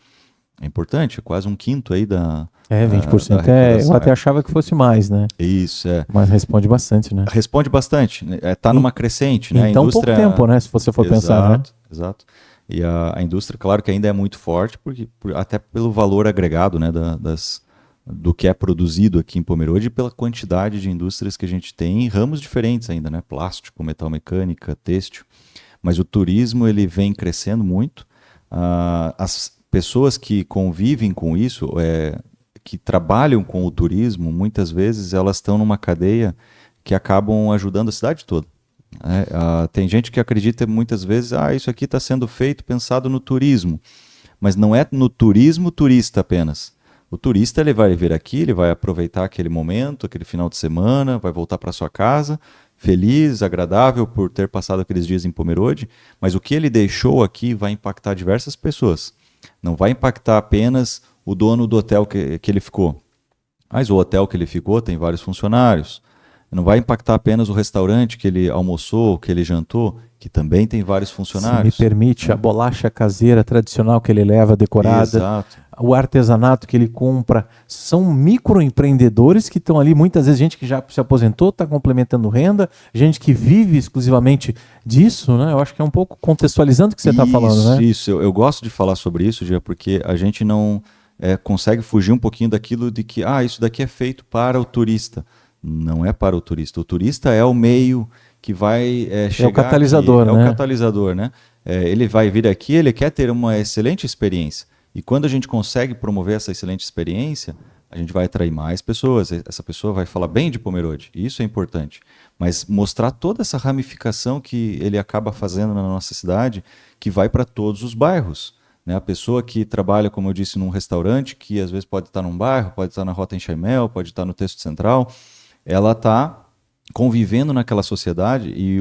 [SPEAKER 2] É importante, é quase 1/5 aí da,
[SPEAKER 1] 20%.
[SPEAKER 2] da
[SPEAKER 1] Eu até
[SPEAKER 2] arrecadação.
[SPEAKER 1] achava que fosse mais, né?
[SPEAKER 2] Isso, é.
[SPEAKER 1] Mas responde bastante, né?
[SPEAKER 2] Responde bastante, né? Tá
[SPEAKER 1] Em,
[SPEAKER 2] numa crescente, né? A
[SPEAKER 1] em tão pouco
[SPEAKER 2] indústria.
[SPEAKER 1] tempo, né? Se você for pensar, né?
[SPEAKER 2] Exato, exato. E a indústria, claro que ainda é muito forte, porque até pelo valor agregado, né, do que é produzido aqui em Pomerode e pela quantidade de indústrias que a gente tem em ramos diferentes ainda, né? Plástico, metal mecânica, têxtil. Mas o turismo ele vem crescendo muito. As pessoas que convivem com isso, que trabalham com o turismo, muitas vezes elas estão numa cadeia que acabam ajudando a cidade toda. Tem gente que acredita muitas vezes, isso aqui está sendo feito pensado no turismo, mas não é no turismo turista apenas. O turista ele vai vir aqui, ele vai aproveitar aquele momento, aquele final de semana, vai voltar para sua casa, feliz, agradável por ter passado aqueles dias em Pomerode, mas o que ele deixou aqui vai impactar diversas pessoas. Não vai impactar apenas o dono do hotel que ele ficou. Mas o hotel que ele ficou tem vários funcionários. Não vai impactar apenas o restaurante que ele almoçou, que ele jantou, que também tem vários funcionários.
[SPEAKER 1] Se me permite, a bolacha caseira tradicional que ele leva, decorada,
[SPEAKER 2] Exato.
[SPEAKER 1] o artesanato que ele compra, são microempreendedores que estão ali, muitas vezes gente que já se aposentou, está complementando renda, gente que vive exclusivamente disso, né? Eu acho que é um pouco contextualizando o que você está falando, né?
[SPEAKER 2] Isso, eu gosto de falar sobre isso, Gia, porque a gente não consegue fugir um pouquinho daquilo de que, isso daqui é feito para o turista. Não é para o turista. O turista é o meio que vai chegar.
[SPEAKER 1] É o catalisador,
[SPEAKER 2] aqui.
[SPEAKER 1] né?
[SPEAKER 2] É o catalisador, né? Ele vai vir aqui, ele quer ter uma excelente experiência. E quando a gente consegue promover essa excelente experiência, a gente vai atrair mais pessoas. Essa pessoa vai falar bem de Pomerode. Isso é importante. Mas mostrar toda essa ramificação que ele acaba fazendo na nossa cidade, que vai para todos os bairros. Né? A pessoa que trabalha, como eu disse, num restaurante, que às vezes pode estar num bairro, pode estar na Rota Enxaimel, pode estar no Texto Central, ela está convivendo naquela sociedade e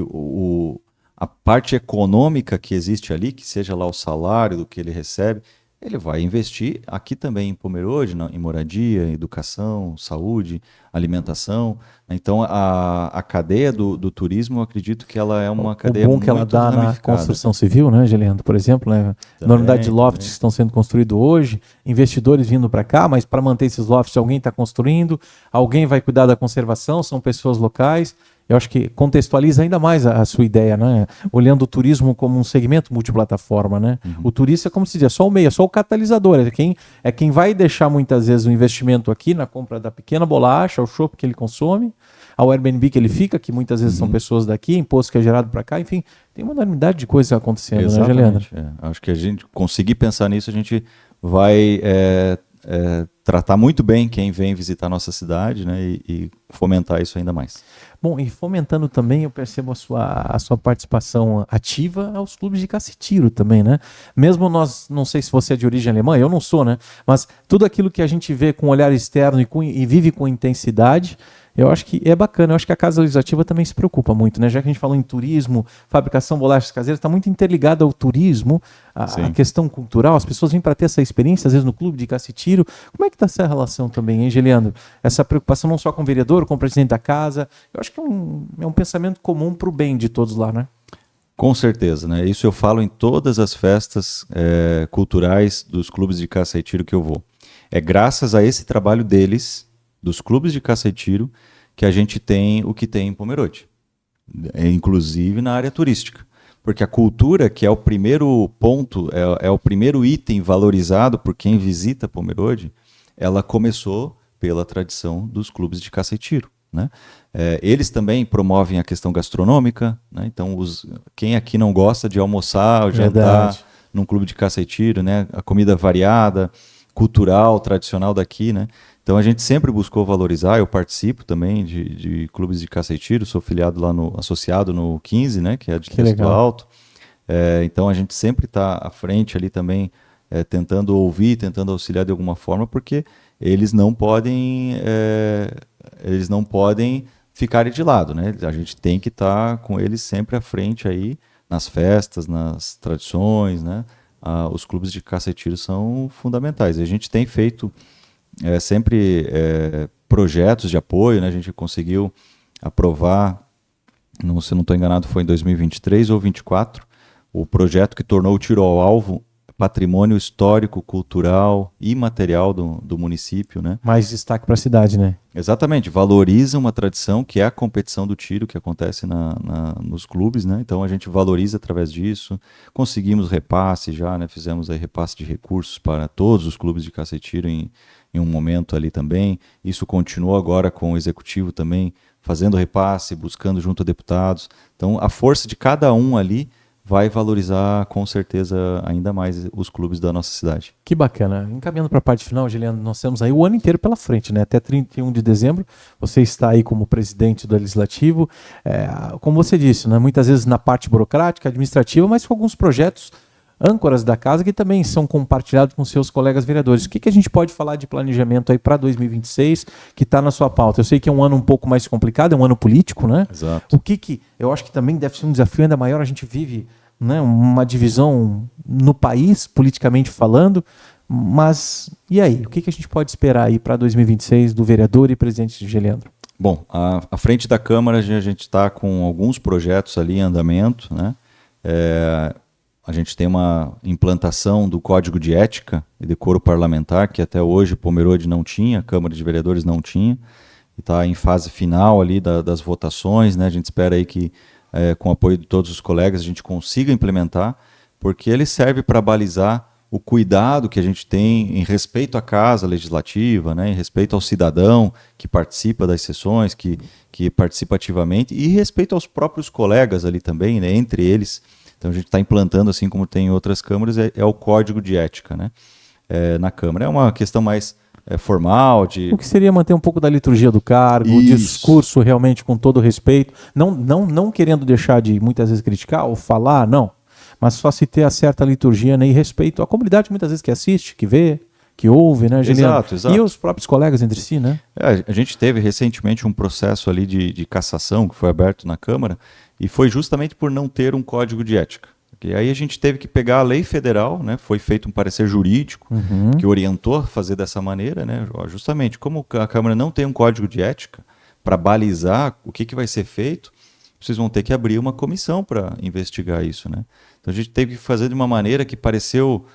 [SPEAKER 2] a parte econômica que existe ali, que seja lá o salário do que ele recebe, ele vai investir aqui também em Pomerode, em moradia, educação, saúde, alimentação. Então, a cadeia do turismo, eu acredito que ela é uma cadeia muito
[SPEAKER 1] que ela dá na construção civil, né, Geliando? Por exemplo, né? Enormidade de lofts que estão sendo construídos hoje, investidores vindo para cá, mas para manter esses lofts, alguém está construindo, alguém vai cuidar da conservação, são pessoas locais. Eu acho que contextualiza ainda mais a sua ideia, né? Olhando o turismo como um segmento multiplataforma, né? Uhum. O turista, como se diz, é só o meio, é só o catalisador, é quem vai deixar muitas vezes o investimento aqui na compra da pequena bolacha, o chopp que ele consome, ao Airbnb que ele fica, que muitas vezes são pessoas daqui, imposto que é gerado para cá, enfim, tem uma enormidade de coisas acontecendo,
[SPEAKER 2] exatamente,
[SPEAKER 1] né, Geliandro?
[SPEAKER 2] Acho que a gente conseguir pensar nisso, a gente vai tratar muito bem quem vem visitar a nossa cidade, né, e fomentar isso ainda mais.
[SPEAKER 1] Bom, e fomentando também, eu percebo a sua participação ativa aos clubes de caça e tiro também, né? Mesmo nós, não sei se você é de origem alemã, eu não sou, né? Mas tudo aquilo que a gente vê com olhar externo e vive com intensidade, eu acho que é bacana. Eu acho que a Casa Legislativa também se preocupa muito, né? Já que a gente falou em turismo, fabricação de bolachas caseiras, está muito interligada ao turismo, a questão cultural. As pessoas vêm para ter essa experiência, às vezes no clube de caça e tiro. Como é que está essa relação também, hein, Geliandro? Essa preocupação não só com o vereador, com o presidente da casa. Eu acho que é um pensamento comum para o bem de todos lá, né?
[SPEAKER 2] Com certeza, né? Isso eu falo em todas as festas culturais dos clubes de caça e tiro que eu vou. É graças a esse trabalho deles, dos clubes de caça e tiro, que a gente tem o que tem em Pomerode, inclusive na área turística. Porque a cultura, que é o primeiro ponto, é o primeiro item valorizado por quem visita Pomerode, ela começou pela tradição dos clubes de caça e tiro. Né? Eles também promovem a questão gastronômica, né? Então quem aqui não gosta de almoçar ou jantar num clube de caça e tiro, né? A comida variada, cultural, tradicional daqui, né? Então a gente sempre buscou valorizar. Eu participo também de clubes de caça e tiro, sou filiado lá associado no 15, né? Que é de Texto Alto. Então a gente sempre está à frente ali também, tentando ouvir, tentando auxiliar de alguma forma, porque eles não podem ficar de lado, né? A gente tem que estar com eles sempre à frente aí nas festas, nas tradições, né? Os clubes de caça e tiro são fundamentais. A gente tem feito sempre projetos de apoio, né? A gente conseguiu aprovar, se não estou enganado, foi em 2023 ou 2024, o projeto que tornou o tiro ao alvo patrimônio histórico, cultural e material do município, né?
[SPEAKER 1] Mais destaque para a cidade, né?
[SPEAKER 2] Exatamente, valoriza uma tradição que é a competição do tiro que acontece nos clubes, né? Então a gente valoriza através disso, conseguimos repasse já, né? Fizemos aí repasse de recursos para todos os clubes de caça e tiro em um momento ali também. Isso continuou agora com o executivo também fazendo repasse, buscando junto a deputados. Então a força de cada um ali vai valorizar com certeza ainda mais os clubes da nossa cidade.
[SPEAKER 1] Que bacana. Encaminhando para a parte final, Juliano, nós temos aí o ano inteiro pela frente, né? Até 31 de dezembro, você está aí como presidente do Legislativo, como você disse, né? Muitas vezes na parte burocrática, administrativa, mas com alguns projetos âncoras da casa que também são compartilhados com seus colegas vereadores. O que a gente pode falar de planejamento aí para 2026 que está na sua pauta? Eu sei que é um ano um pouco mais complicado, é um ano político, né?
[SPEAKER 2] Exato.
[SPEAKER 1] O que eu acho que também deve ser um desafio ainda maior, a gente vive, né, uma divisão no país, politicamente falando, mas e aí? O que a gente pode esperar aí para 2026 do vereador e presidente de Geleandro?
[SPEAKER 2] Bom, à frente da Câmara a gente está com alguns projetos ali em andamento, né? A gente tem uma implantação do Código de Ética e Decoro Parlamentar, que até hoje Pomerode não tinha, a Câmara de Vereadores não tinha, e está em fase final ali das votações, né? A gente espera aí que, com o apoio de todos os colegas, a gente consiga implementar, porque ele serve para balizar o cuidado que a gente tem em respeito à casa legislativa, né? Em respeito ao cidadão que participa das sessões, que participa ativamente, e respeito aos próprios colegas ali também, né? Entre eles. Então a gente está implantando, assim como tem em outras câmaras, é o Código de Ética, né? Na Câmara. É uma questão mais formal. O
[SPEAKER 1] que seria manter um pouco da liturgia do cargo, o discurso realmente com todo respeito, não querendo deixar de muitas vezes criticar ou falar, não, mas só se ter a certa liturgia, né, e respeito à comunidade muitas vezes que assiste, que vê, que ouve, né, Juliano?
[SPEAKER 2] Exato.
[SPEAKER 1] E os próprios colegas entre si, né?
[SPEAKER 2] A gente teve recentemente um processo ali de cassação que foi aberto na Câmara e foi justamente por não ter um código de ética. E aí a gente teve que pegar a lei federal, né? Foi feito um parecer jurídico que orientou a fazer dessa maneira, né? Justamente, como a Câmara não tem um código de ética para balizar o que vai ser feito, vocês vão ter que abrir uma comissão para investigar isso, né? Então a gente teve que fazer de uma maneira que pareceu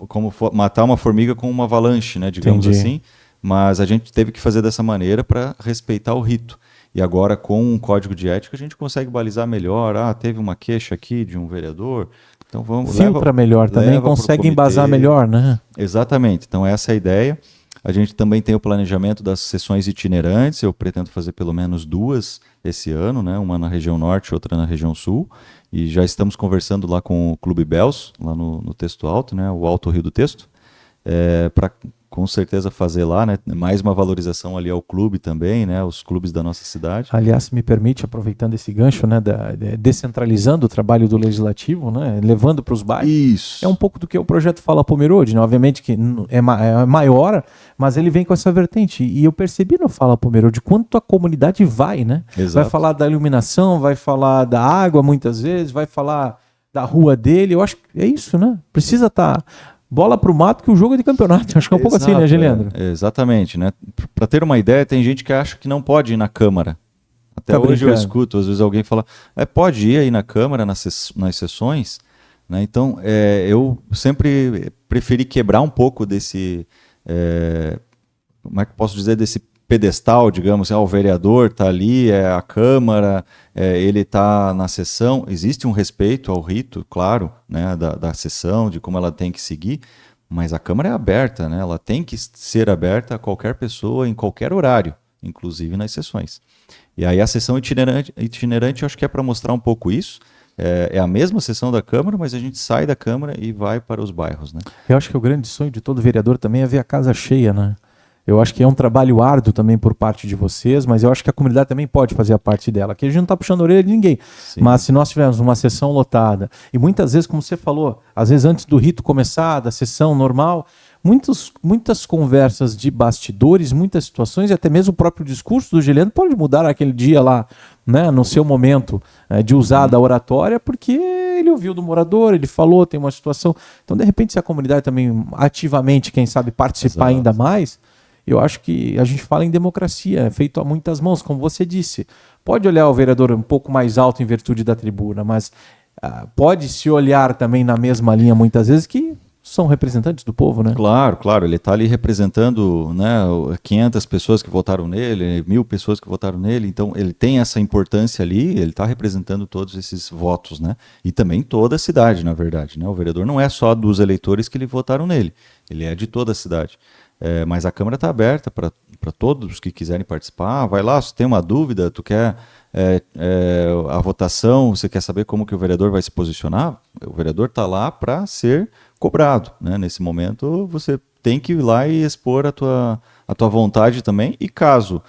[SPEAKER 2] como matar uma formiga com uma avalanche, né? Digamos assim, mas a gente teve que fazer dessa maneira para respeitar o rito. E agora, com um código de ética, a gente consegue balizar melhor. Teve uma queixa aqui de um vereador, então vamos...
[SPEAKER 1] Filtra melhor também, consegue embasar melhor, né?
[SPEAKER 2] Exatamente. Então, essa é a ideia. A gente também tem o planejamento das sessões itinerantes. Eu pretendo fazer pelo menos 2 esse ano, né? Uma na região norte, outra na região sul. E já estamos conversando lá com o Clube Bells, lá no Texto Alto, né? O Alto Rio do Texto, para com certeza fazer lá, né? Mais uma valorização ali ao clube também, né? Os clubes da nossa cidade.
[SPEAKER 1] Aliás, se me permite, aproveitando esse gancho, né? Descentralizando o trabalho do Legislativo, né? Levando para os bairros.
[SPEAKER 2] Isso.
[SPEAKER 1] É um pouco do que o projeto Fala Pomerode, né? Obviamente que é maior, mas ele vem com essa vertente. E eu percebi no Fala Pomerode quanto a comunidade vai, né?
[SPEAKER 2] Exato.
[SPEAKER 1] Vai falar da iluminação, vai falar da água muitas vezes, vai falar da rua dele. Eu acho que é isso, né? Precisa estar... bola pro mato que o jogo é de campeonato. Acho que é um pouco assim, né, Geleandro?
[SPEAKER 2] Exatamente, né? Para ter uma ideia, tem gente que acha que não pode ir na Câmara. Até hoje eu escuto, às vezes alguém fala, pode ir aí na Câmara, nas sessões, né? Então, eu sempre preferi quebrar um pouco desse, como é que posso dizer, desse pedestal, digamos, o vereador está ali, a Câmara, ele está na sessão. Existe um respeito ao rito, claro, né, da sessão, de como ela tem que seguir, mas a Câmara é aberta, né, ela tem que ser aberta a qualquer pessoa, em qualquer horário, inclusive nas sessões. E aí a sessão itinerante eu acho que é para mostrar um pouco isso. É a mesma sessão da Câmara, mas a gente sai da Câmara e vai para os bairros, né?
[SPEAKER 1] Eu acho que o grande sonho de todo vereador também é ver a casa cheia, né? Eu acho que é um trabalho árduo também por parte de vocês, mas eu acho que a comunidade também pode fazer a parte dela. Aqui a gente não está puxando a orelha de ninguém. Sim. Mas se nós tivermos uma sessão lotada, e muitas vezes, como você falou, às vezes antes do rito começar, da sessão normal, muitas conversas de bastidores, muitas situações, e até mesmo o próprio discurso do Geleandro pode mudar aquele dia lá, né, no seu momento de usar da oratória, porque ele ouviu do morador, ele falou, tem uma situação. Então, de repente, se a comunidade também ativamente, quem sabe, participar ainda mais... Eu acho que a gente fala em democracia, é feito a muitas mãos, como você disse. Pode olhar o vereador um pouco mais alto em virtude da tribuna, mas pode se olhar também na mesma linha muitas vezes que são representantes do povo, né?
[SPEAKER 2] Claro, claro, ele está ali representando, né, 500 pessoas que votaram nele, 1.000 pessoas que votaram nele, então ele tem essa importância ali, ele está representando todos esses votos, né? E também toda a cidade, na verdade, né? O vereador não é só dos eleitores que votaram nele, ele é de toda a cidade. Mas a Câmara está aberta para todos que quiserem participar. Vai lá, se tem uma dúvida, tu quer a votação, você quer saber como que o vereador vai se posicionar, o vereador está lá para ser cobrado, né? Nesse momento você tem que ir lá e expor a tua vontade também, e caso,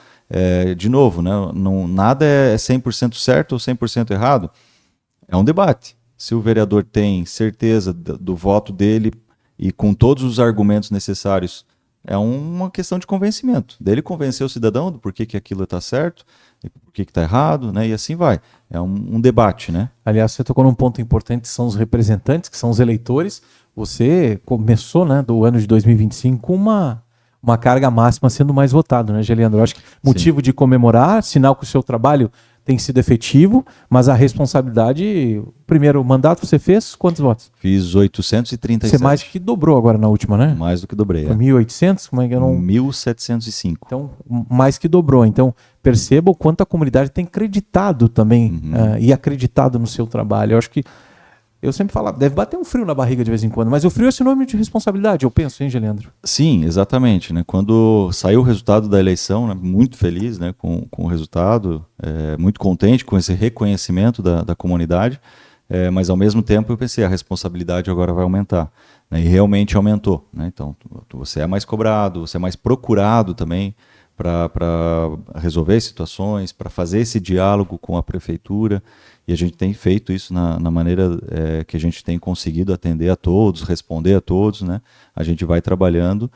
[SPEAKER 2] de novo, né, nada é 100% certo ou 100% errado, é um debate. Se o vereador tem certeza do voto dele e com todos os argumentos necessários, é uma questão de convencimento. Dele convencer o cidadão do porquê que aquilo está certo, e porquê que está errado, né? E assim vai. É um debate, né?
[SPEAKER 1] Aliás, você tocou num ponto importante, que são os representantes, que são os eleitores. Você começou, né, do ano de 2025 com uma carga máxima sendo mais votado, né, Geleandro? Eu acho que motivo de comemorar, sinal que o seu trabalho tem sido efetivo, mas a responsabilidade, o primeiro mandato você fez, quantos votos?
[SPEAKER 2] Fiz 837.
[SPEAKER 1] Você mais que dobrou agora na última, né?
[SPEAKER 2] Mais do que dobrei,
[SPEAKER 1] Foi 1.800? Como é que eu não...
[SPEAKER 2] 1.705.
[SPEAKER 1] Então, mais que dobrou. Então, perceba o quanto a comunidade tem acreditado também e acreditado no seu trabalho. Eu acho que, eu sempre falava, deve bater um frio na barriga de vez em quando, mas o frio é sinônimo de responsabilidade, eu penso, hein, Geleandro?
[SPEAKER 2] Sim, exatamente, né? Quando saiu o resultado da eleição, né, muito feliz, né, com o resultado, muito contente com esse reconhecimento da comunidade, mas ao mesmo tempo eu pensei, a responsabilidade agora vai aumentar, né, e realmente aumentou, né? Então você é mais cobrado, você é mais procurado também para resolver situações, para fazer esse diálogo com a prefeitura. E a gente tem feito isso na maneira que a gente tem conseguido atender a todos, responder a todos, né? A gente vai trabalhando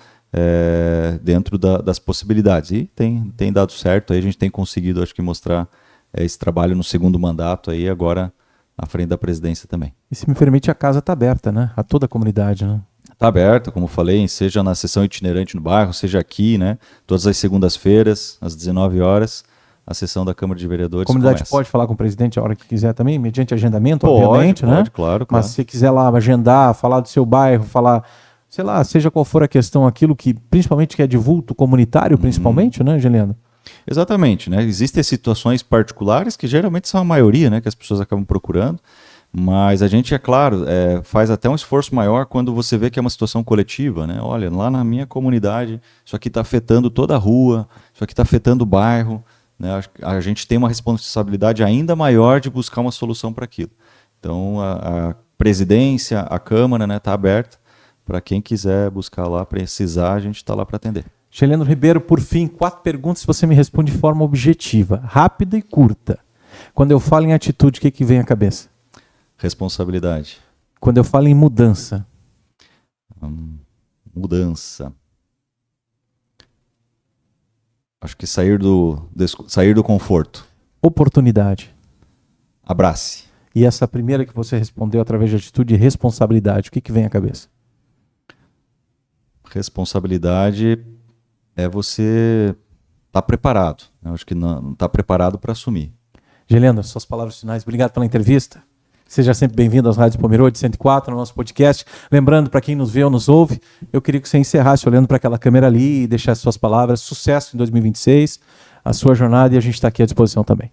[SPEAKER 2] dentro das possibilidades. E tem dado certo, aí a gente tem conseguido, acho que, mostrar esse trabalho no segundo mandato, aí agora à frente da presidência também.
[SPEAKER 1] E se me permite, a casa está aberta, né? A toda a comunidade, né?
[SPEAKER 2] Está aberta, como falei, seja na sessão itinerante no bairro, seja aqui, né? Todas as segundas-feiras, às 19 horas. A sessão da Câmara de Vereadores. A
[SPEAKER 1] comunidade pode falar com o presidente a hora que quiser também, mediante agendamento, obviamente, né?
[SPEAKER 2] Pode, claro.
[SPEAKER 1] Mas se você quiser lá agendar, falar do seu bairro, falar, sei lá, seja qual for a questão, aquilo que principalmente que é de vulto comunitário, principalmente, né, Geleandro?
[SPEAKER 2] Exatamente, né? Existem situações particulares que geralmente são a maioria, né, que as pessoas acabam procurando, mas a gente, é claro, faz até um esforço maior quando você vê que é uma situação coletiva, né? Olha, lá na minha comunidade, isso aqui está afetando toda a rua, isso aqui está afetando o bairro. A gente tem uma responsabilidade ainda maior de buscar uma solução para aquilo. Então, a presidência, a Câmara, né, está aberta para quem quiser buscar lá, precisar, a gente está lá para atender.
[SPEAKER 1] Geleandro Ribeiro, por fim, 4 perguntas, você me responde de forma objetiva, rápida e curta. Quando eu falo em atitude, o que vem à cabeça?
[SPEAKER 2] Responsabilidade.
[SPEAKER 1] Quando eu falo em mudança?
[SPEAKER 2] Mudança. Acho que sair do conforto.
[SPEAKER 1] Oportunidade.
[SPEAKER 2] Abrace.
[SPEAKER 1] E essa primeira que você respondeu através de atitude e responsabilidade, o que vem à cabeça?
[SPEAKER 2] Responsabilidade é você estar preparado. Eu acho que não está preparado para assumir.
[SPEAKER 1] Geleandro, suas palavras finais. Obrigado pela entrevista. Seja sempre bem-vindo às Rádios Pomerode 104, no nosso podcast. Lembrando, para quem nos vê ou nos ouve, eu queria que você encerrasse olhando para aquela câmera ali e deixasse suas palavras. Sucesso em 2026, a sua jornada, e a gente está aqui à disposição também.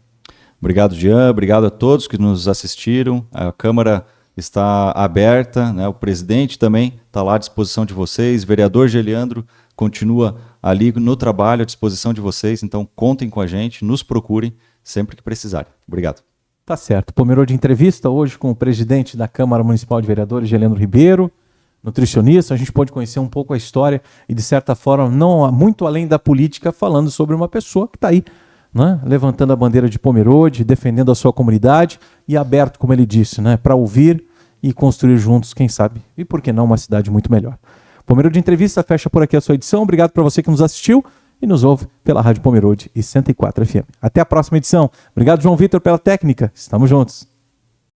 [SPEAKER 2] Obrigado, Jean. Obrigado a todos que nos assistiram. A Câmara está aberta, né? O presidente também está lá à disposição de vocês. Vereador Geleandro continua ali no trabalho à disposição de vocês. Então, contem com a gente, nos procurem sempre que precisarem. Obrigado.
[SPEAKER 1] Tá certo. Pomerode entrevista hoje com o presidente da Câmara Municipal de Vereadores, Geleandro Ribeiro, nutricionista. A gente pode conhecer um pouco a história e, de certa forma, não muito além da política, falando sobre uma pessoa que está aí, né, levantando a bandeira de Pomerode, defendendo a sua comunidade e aberto, como ele disse, né, para ouvir e construir juntos, quem sabe, e por que não, uma cidade muito melhor. Pomerode Entrevista fecha por aqui a sua edição. Obrigado para você que nos assistiu e nos ouve pela Rádio Pomerode e 104 FM. Até a próxima edição. Obrigado, João Vitor, pela técnica. Estamos juntos.